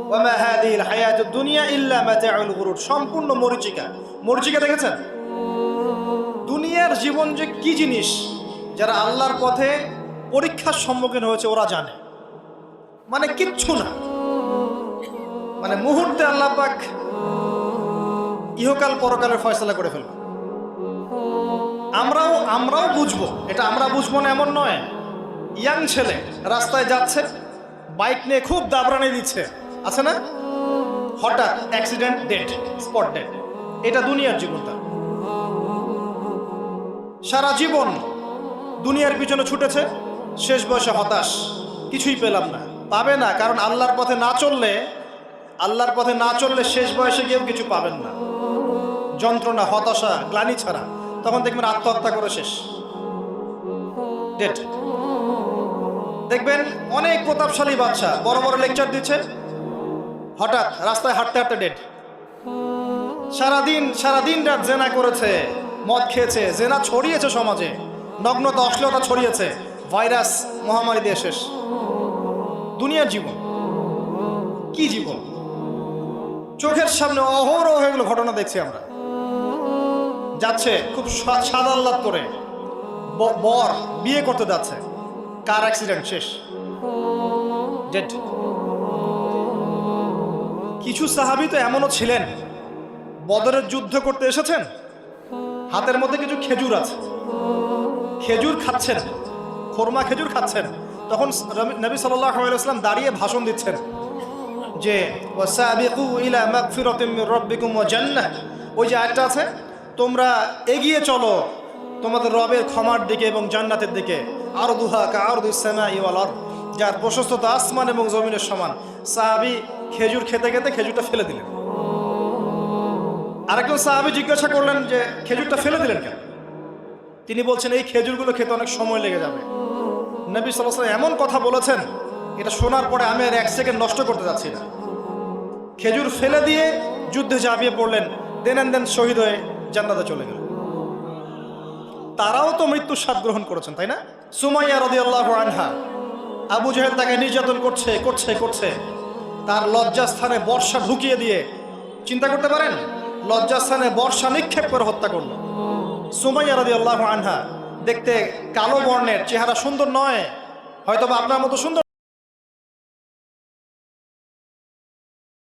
ওয়া মা হাযিহিল হায়াতুদ দুনিয়া ইল্লা মাতাউল গুরুর, সম্পূর্ণ মরীচিকা। মরীচিকা দেখেছেন? দুনিয়ার জীবন যে কি জিনিস, যারা আল্লাহর পথে পরীক্ষার সম্মুখীন হয়েছে ওরা জানে। মানে কিচ্ছু না, মানে মুহূর্তে আল্লাহ পাক ইহকাল পরকালের ফয়সালা করে ফেলবে। আমরাও বুঝবো, এটা আমরা বুঝবো না এমন নয়। ইয়াং ছেলে রাস্তায় যাচ্ছে, বাইক নিয়ে খুব দাবরানি দিচ্ছে, আছে না? হঠাৎ অ্যাক্সিডেন্ট, ডেড, স্পট ডেড। এটা দুনিয়ার জীবনটা। সারা জীবন দুনিয়ার পিছনে ছুটেছে, শেষ বয়সে হতাশ, কিছুই পেলাম না। পাবে না, কারণ আল্লাহর পথে না চললে শেষ বয়সে গিয়েও কিছু পাবেন না। যন্ত্রণা, হতাশা, গ্লানি ছাড়া। তখন দেখবেন আত্মহত্যা করে শেষ, ডেড। দেখবেন অনেক প্রতাপশালী বাচ্চা বড় বড় লেকচার দিচ্ছে, হঠাৎ রাস্তায় হাঁটতে হাঁটতে ডেড। সারাদিন রাত জেনা করেছে, মদ খেয়েছে, জেনা ছড়িয়েছে সমাজে, নগ্নতা, অশ্লীলতা ছড়িয়েছে, ভাইরাস, মহামারী দিয়ে শেষ। দুনিয়ার জীবন কি জীবন! চোখের সামনে অহরহ এগুলো ঘটনা দেখছি আমরা। যাচ্ছে খুব সাদা আহ্লাদ করে, বর বিয়ে করতে যাচ্ছে, কার অ্যাক্সিডেন্ট, শেষ, ডেড। কিছু সাহাবী তো এমনও ছিলেন, বদরের যুদ্ধ করতে এসেছেন, হাতের মধ্যে কিছু খেজুর আছে, খেজুর খাচ্ছেন, খোরমা খেজুর খাচ্ছেন। তখন নবী সাল্লাল্লাহু আলাইহি ওয়াসাল্লাম দাঁড়িয়ে ভাষণ দিচ্ছেন যে ওয়াসাবিকু ইলা মাগফিরাতিম মির রাব্বিকুম ওয়া জান্নাহ। ওই যে আয়াতটা আছে, তোমরা এগিয়ে চলো তোমাদের রবের ক্ষমার দিকে এবং জান্নাতের দিকে। আরদুহা কাআরদিস সামাই ওয়াল আরদ, যার প্রশস্ততা আসমান এবং জমিনের সমান। সাহাবী খেজুর খেতে খেতে খেজুরটা ফেলে দিলেন। আরেকজন সাহাবী জিজ্ঞাসা করলেন যে খেজুরটা ফেলে দিলেন কেন? তিনি বলছেন এই খেজুরগুলো খেতে অনেক সময় লেগে যাবে। নবী সাল্লাল্লাহু আলাইহি ওয়াসাল্লাম এমন কথা বলেছেন, এটা শোনার পরে আমি আর এক সেকেন্ড নষ্ট করতে যাচ্ছি না। খেজুর ফেলে দিয়ে যুদ্ধে ঝাঁপিয়ে পড়লেন, দেন শহীদ হয়ে জান্নাতে চলে গেলেন। তারাও তো মৃত্যুর স্বাদ গ্রহণ করেছেন, তাই না? সুমাইয়া রাদিয়াল্লাহু আনহা, আবু জাহেল তাকে নির্যাতন করছে, তার লজ্জাস্থানে বর্ষা ঢুকিয়ে দিয়ে, চিন্তা করতে পারেন, লজ্জাস্থানে বর্ষা নিক্ষেপ করে হত্যা করল। সুমাইয়া রাদিয়াল্লাহু আনহা দেখতে কালো বর্ণের, চেহারা সুন্দর নয়, হয়তোবা আপনার মতো সুন্দর